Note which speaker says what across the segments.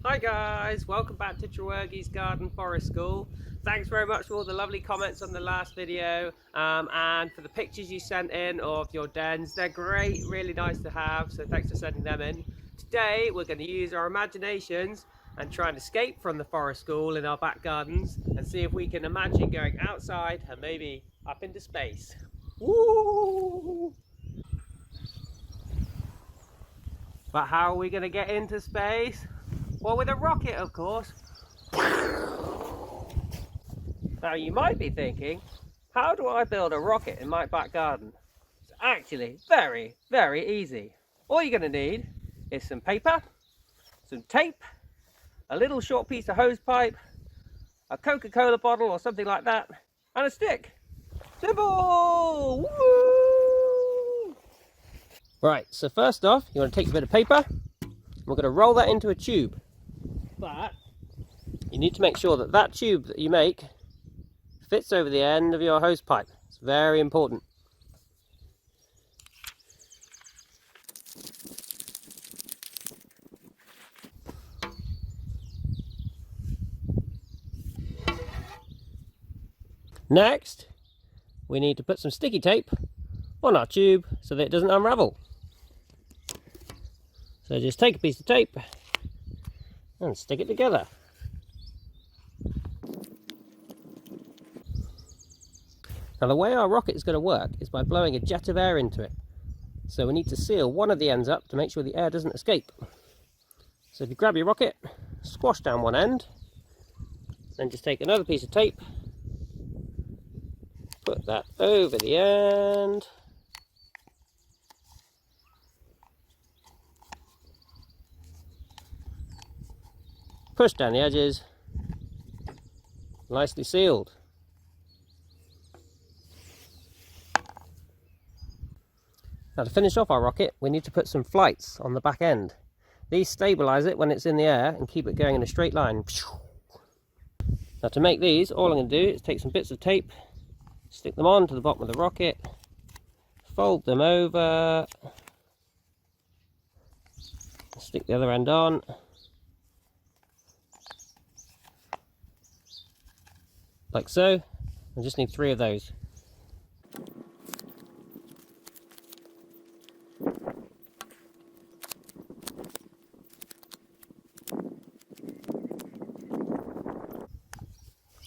Speaker 1: Hi guys, welcome back to Treworgey's Garden Forest School. Thanks very much for all the lovely comments on the last video and for the pictures you sent in of your dens. They're great, really nice to have, so thanks for sending them in. Today we're going to use our imaginations and try and escape from the forest school in our back gardens and see if we can imagine going outside and maybe up into space. Woo! But how are we going to get into space? Well, with a rocket, of course. Now you might be thinking, how do I build a rocket in my back garden? It's actually very, very easy. All you're going to need is some paper, some tape, a little short piece of hose pipe, a Coca-Cola bottle or something like that, and a stick. Simple! Woo! Right, so first off, you want to take a bit of paper. We're going to roll that into a tube. But you need to make sure that that tube that you make fits over the end of your hose pipe. It's very important. Next, we need to put some sticky tape on our tube so that it doesn't unravel. So just take a piece of tape and stick it together. Now the way our rocket is going to work is by blowing a jet of air into it. So we need to seal one of the ends up to make sure the air doesn't escape. So if you grab your rocket, squash down one end, then just take another piece of tape, put that over the end, push down the edges, nicely sealed. Now to finish off our rocket, we need to put some flights on the back end. These stabilise it when it's in the air and keep it going in a straight line. Now to make these, all I'm going to do is take some bits of tape, stick them on to the bottom of the rocket, fold them over, stick the other end on. Like so. I just need 3 of those.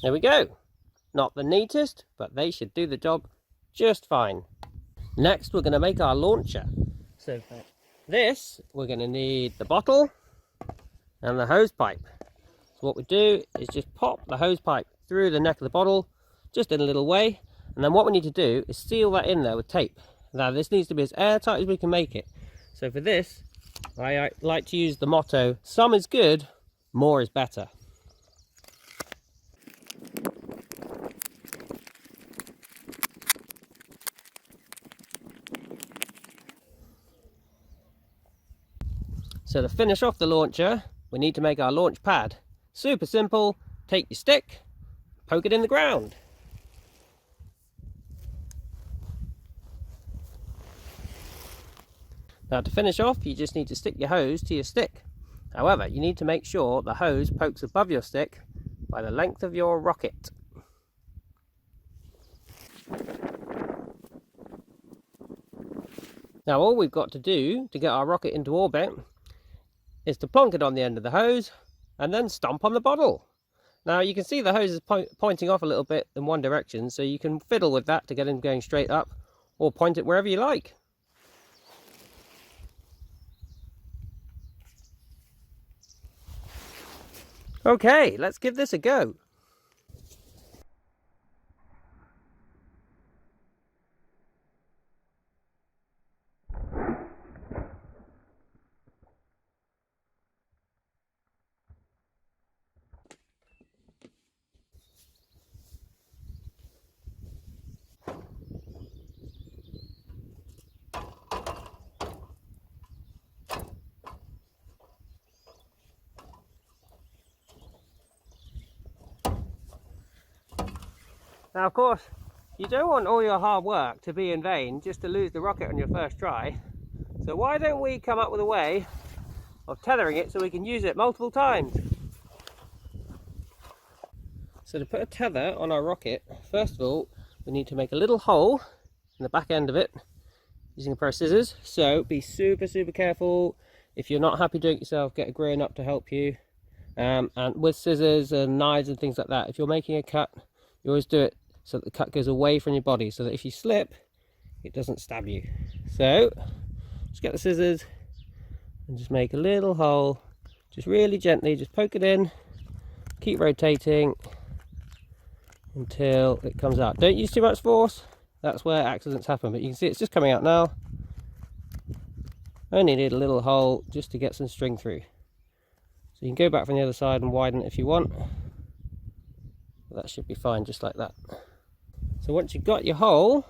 Speaker 1: There we go. Not the neatest, but they should do the job just fine. Next, we're going to make our launcher. So for this, we're going to need the bottle and the hose pipe. So what we do is just pop the hose pipe through the neck of the bottle, just in a little way. And then what we need to do is seal that in there with tape. Now this needs to be as airtight as we can make it. So for this, I like to use the motto, some is good, more is better. So to finish off the launcher, we need to make our launch pad. Super simple. Take your stick, poke it in the ground. Now to finish off, you just need to stick your hose to your stick. However, you need to make sure the hose pokes above your stick by the length of your rocket. Now all we've got to do to get our rocket into orbit is to plonk it on the end of the hose and then stomp on the bottle. Now you can see the hose is pointing off a little bit in one direction, so you can fiddle with that to get him going straight up, or point it wherever you like. Okay, let's give this a go. Now of course, you don't want all your hard work to be in vain just to lose the rocket on your first try. So why don't we come up with a way of tethering it so we can use it multiple times. So to put a tether on our rocket, first of all, we need to make a little hole in the back end of it using a pair of scissors. So be super careful. If you're not happy doing it yourself, get a grown up to help you. And with scissors and knives and things like that, if you're making a cut, you always do it so that the cut goes away from your body, so that if you slip, it doesn't stab you. So just get the scissors and just make a little hole, just really gently, just poke it in, keep rotating until it comes out. Don't use too much force, that's where accidents happen, but you can see it's just coming out now. Only need a little hole just to get some string through. So you can go back from the other side and widen it if you want. That should be fine, just like that. So once you've got your hole,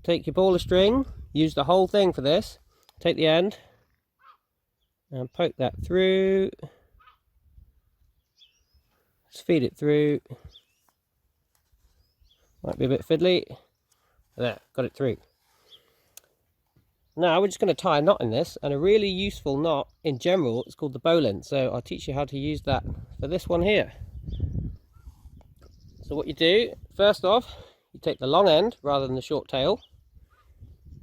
Speaker 1: take your ball of string, use the whole thing for this, take the end and poke that through, just feed it through, might be a bit fiddly, there, got it through. Now we're just going to tie a knot in this, and a really useful knot in general is called the bowline, so I'll teach you how to use that for this one here. So what you do, first off, you take the long end rather than the short tail,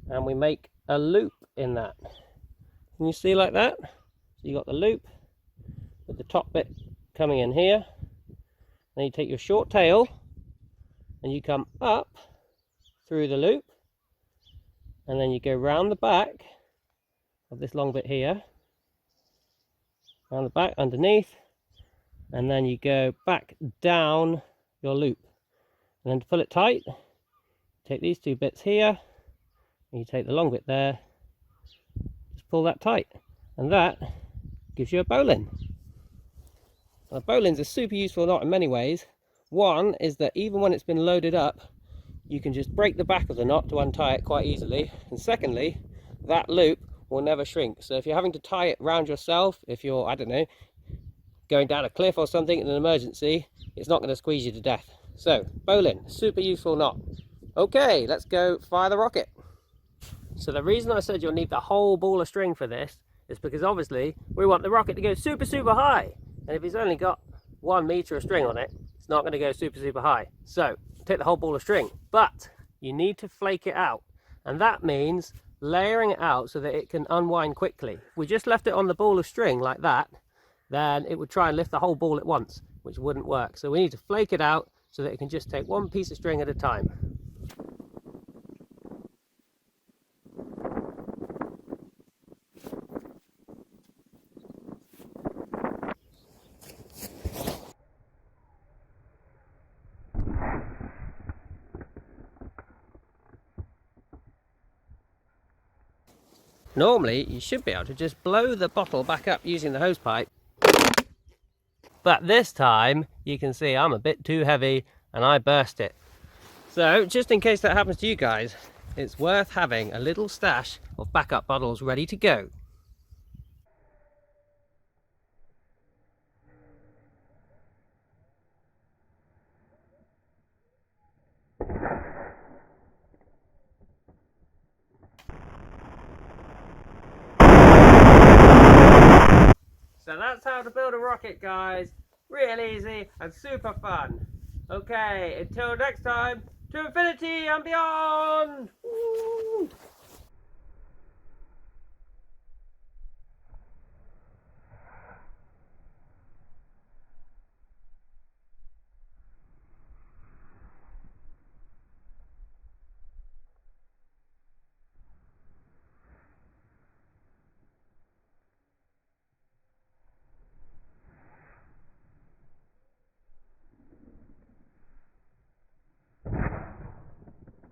Speaker 1: and we make a loop in that. Can you see like that? So you got the loop with the top bit coming in here. Then you take your short tail and you come up through the loop, and then you go round the back of this long bit here, round the back underneath, and then you go back down your loop. And then to pull it tight, take these two bits here, and you take the long bit there, just pull that tight, and that gives you a bowline. A bowline's a super useful knot in many ways. One is that even when it's been loaded up, you can just break the back of the knot to untie it quite easily. And secondly, that loop will never shrink. So if you're having to tie it round yourself, if you're, I don't know, going down a cliff or something in an emergency, it's not going to squeeze you to death. So, bowline, super useful knot. Okay, let's go fire the rocket. So the reason I said you'll need the whole ball of string for this is because obviously we want the rocket to go super high. And if it's only got 1 meter of string on it, it's not going to go super high. So take the whole ball of string, but you need to flake it out. And that means layering it out so that it can unwind quickly. If we just left it on the ball of string like that, then it would try and lift the whole ball at once, which wouldn't work. So we need to flake it out so that it can just take 1 piece of string at a time. Normally, you should be able to just blow the bottle back up using the hose pipe. But this time, you can see I'm a bit too heavy and I burst it. So, just in case that happens to you guys, it's worth having a little stash of backup bottles ready to go. So that's how to build a rocket, guys. Real easy and super fun. Okay, until next time, to infinity and beyond! Woo!